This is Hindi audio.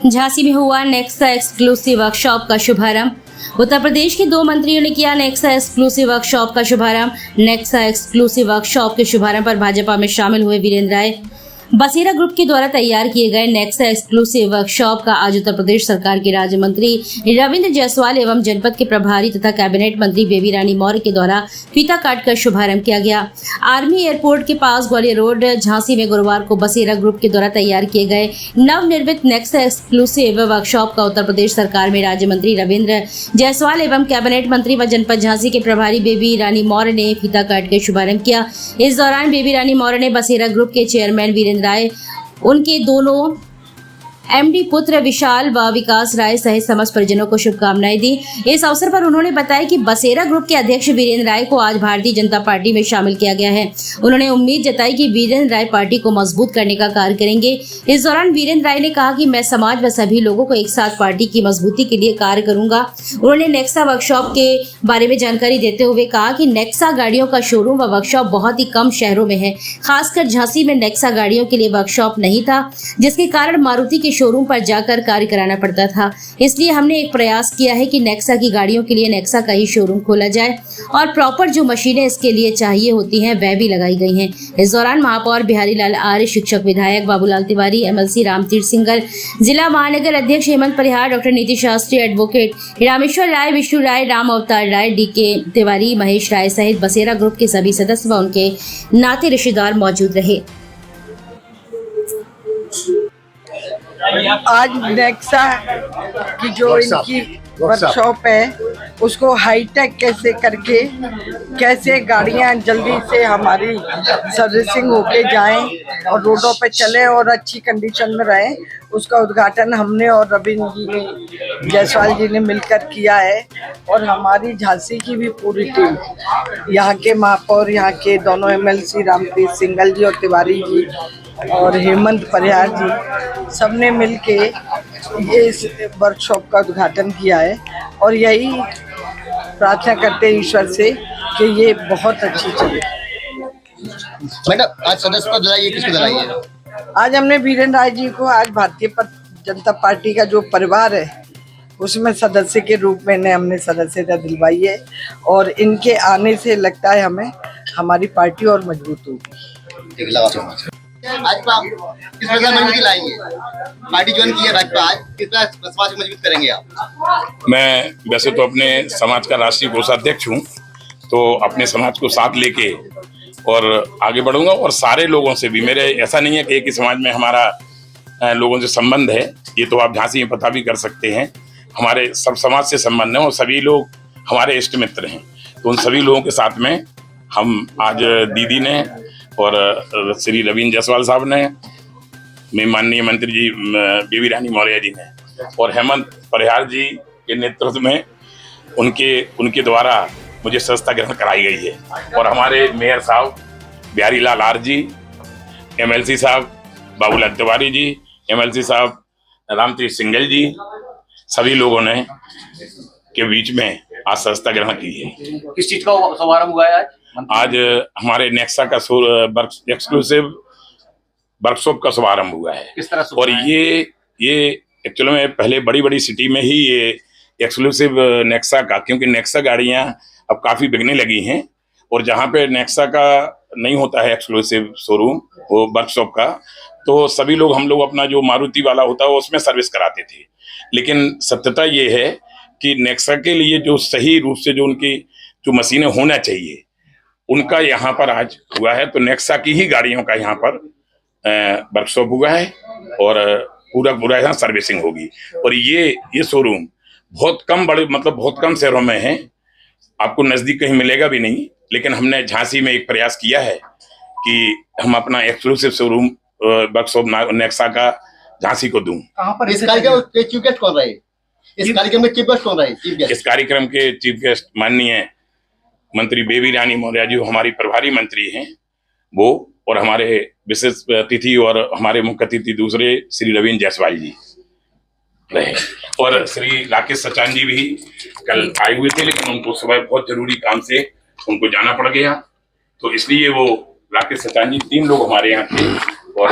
झांसी में हुआ नेक्सा एक्सक्लूसिव वर्कशॉप का शुभारंभ। उत्तर प्रदेश के 2 मंत्रियों ने किया नेक्सा एक्सक्लूसिव वर्कशॉप का शुभारंभ। नेक्सा एक्सक्लूसिव वर्कशॉप के शुभारंभ पर भाजपा में शामिल हुए वीरेंद्र राय। बसेरा ग्रुप के द्वारा तैयार किए गए नेक्सा एक्सक्लूसिव वर्कशॉप का आज उत्तर प्रदेश सरकार के राज्य मंत्री रविंद्र जायसवाल एवं जनपद के प्रभारी तथा कैबिनेट मंत्री बेबी रानी मौर्य के द्वारा फीता काटकर शुभारंभ किया गया। आर्मी एयरपोर्ट के पास ग्वालियर रोड झांसी में गुरुवार को बसेरा ग्रुप के द्वारा तैयार किए गए नवनिर्मित नेक्सा एक्सक्लूसिव वर्कशॉप का उत्तर प्रदेश सरकार में राज्य मंत्री रविंद्र जायसवाल एवं कैबिनेट मंत्री व जनपद झांसी के प्रभारी बेबी रानी मौर्य ने फीता काटकर शुभारंभ किया। इस दौरान बेबी रानी मौर्य ने बसेरा ग्रुप के चेयरमैन वीरेंद्र राय, उनके दोनों एमडी पुत्र विशाल व विकास राय सहित समस्त परिजनों को शुभकामनाएं दी। इस अवसर पर उन्होंने बताया कि बसेरा ग्रुप के अध्यक्ष वीरेंद्र राय को आज भारतीय जनता पार्टी में शामिल किया गया है। उन्होंने उम्मीद जताई कि वीरेंद्र राय पार्टी को मजबूत करने का कार्य करेंगे। इस दौरान वीरेंद्र राय ने कहा कि मैं समाज व सभी लोगों को एक साथ पार्टी की मजबूती के लिए कार्य करूंगा। उन्होंने नेक्सा वर्कशॉप के बारे में जानकारी देते हुए कहा कि नेक्सा गाड़ियों का शोरूम व वर्कशॉप बहुत ही कम शहरों में है। खासकर झांसी में नेक्सा गाड़ियों के लिए वर्कशॉप नहीं था, जिसके कारण मारुति के शोरूम पर जाकर कार्य कराना पड़ता था। इसलिए हमने एक प्रयास किया है कि नेक्सा की गाड़ियों के लिए नेक्सा का ही शोरूम खोला जाए और प्रॉपर जो मशीनें इसके लिए चाहिए होती हैं वह भी लगाई गई हैं। इस दौरान महापौर बिहारी लाल आर्य, शिक्षक विधायक बाबूलाल तिवारी, एमएलसी रामतीर्थ सिंघल, जिला महानगर अध्यक्ष हेमंत परिहार, डॉक्टर नीति शास्त्री, एडवोकेट रामेश्वर राय, विष्णु राय, राम अवतार राय, डीके तिवारी, महेश राय सहित बसेरा ग्रुप के सभी सदस्य व उनके नाते रिश्तेदार मौजूद रहे। आज नेक्सा की जो इनकी वर्कशॉप है उसको हाईटेक कैसे करके कैसे गाड़ियां जल्दी से हमारी सर्विसिंग होके जाएं और रोडों पे चलें और अच्छी कंडीशन में रहें, उसका उद्घाटन हमने और रविंद्र जी ने, जायसवाल जी ने मिलकर किया है। और हमारी झांसी की भी पूरी टीम, यहाँ के महापौर, यहाँ के दोनों एमएलसी रामप्रीत सिंघल जी और तिवारी जी और हेमंत परिहार जी, सबने मिलके ये इस वर्कशॉप का उद्घाटन किया है। और यही प्रार्थना करते हैं ईश्वर से कि ये बहुत अच्छी चले। मैडम, आज सदस्य को दिलाई है, किसको दिलाई है? आज हमने वीरेंद्र राय जी को आज भारतीय जनता पार्टी का जो परिवार है उसमें सदस्य के रूप में हमने सदस्यता दिलवाई है। और इनके आने से लगता है हमें हमारी पार्टी और मजबूत होगी। आज किस प्रकार मजबूती लाएंगे? पार्टी ज्वाइन की है भाजपा, आज किस प्रकार समाज को मजबूत करेंगे आप? मैं वैसे तो अपने समाज का राष्ट्रीय कोषाध्यक्ष हूँ, तो अपने समाज को साथ लेके और आगे बढ़ूंगा। और सारे लोगों से भी, मेरे ऐसा नहीं है कि एक ही समाज में हमारा लोगों से संबंध है, ये तो आप झांसी में पता भी कर सकते हैं। हमारे सब समाज से संबंध है और सभी लोग हमारे इष्ट मित्र हैं। तो उन सभी लोगों के साथ में हम आज दीदी ने और श्री रविंद्र जायसवाल साहब ने, माननीय मंत्री जी बेबी रानी मौर्य जी ने और हेमंत परिहार जी के नेतृत्व में उनके द्वारा मुझे सदस्यता ग्रहण कराई गई है। और हमारे मेयर साहब बिहारी लाल आर्य जी, एमएलसी साहब बाबूलाल तिवारी जी, एमएलसी साहब रामतीर्थ सिंघल जी, सभी लोगों ने के बीच में आज सदस्यता ग्रहण की है। किस चीज का समारोह हुआ है आज? आज हमारे नेक्सा का एक्सक्लूसिव वर्कशॉप का शुभारंभ हुआ है। किस तरह से? और ये एक्चुअली में पहले बड़ी बड़ी सिटी में ही ये एक्सक्लूसिव नेक्सा का, क्योंकि नेक्सा गाड़ियां अब काफी बिकने लगी हैं और जहां पे नेक्सा का नहीं होता है एक्सक्लूसिव शोरूम, वो वर्कशॉप का, तो सभी लोग, हम लोग अपना जो मारुति वाला होता है उसमें सर्विस कराते थे। लेकिन सत्यता ये है कि नेक्सा के लिए जो सही रूप से जो उनकी जो मशीनें होना चाहिए उनका यहाँ पर आज हुआ है। तो नेक्सा की ही गाड़ियों का यहाँ पर वर्कशॉप हुआ है और पूरा यहाँ सर्विसिंग होगी। और ये शोरूम बहुत कम बहुत कम शहरों में है, आपको नजदीक कहीं मिलेगा भी नहीं। लेकिन हमने झांसी में एक प्रयास किया है कि हम अपना एक्सक्लूसिव शोरूम वर्कशॉप नेक्सा का झांसी को दूं। कहां पर? इस कार्यक्रम के चीफ गेस्ट कौन रहे? इस कार्यक्रम में चीफ गेस्ट कौन रहे? इस कार्यक्रम के चीफ गेस्ट माननीय मंत्री बेबी रानी मौर्य जी, हमारी प्रभारी मंत्री हैं वो, और हमारे विशेष अतिथि और हमारे मुख्य अतिथि दूसरे श्री रविंद्र जायसवाल जी रहे। और श्री राकेश सचान जी भी कल आए हुए थे, लेकिन उनको सुबह बहुत जरूरी काम से उनको जाना पड़ गया, तो इसलिए वो राकेश सचान जी, 3 लोग हमारे यहाँ थे और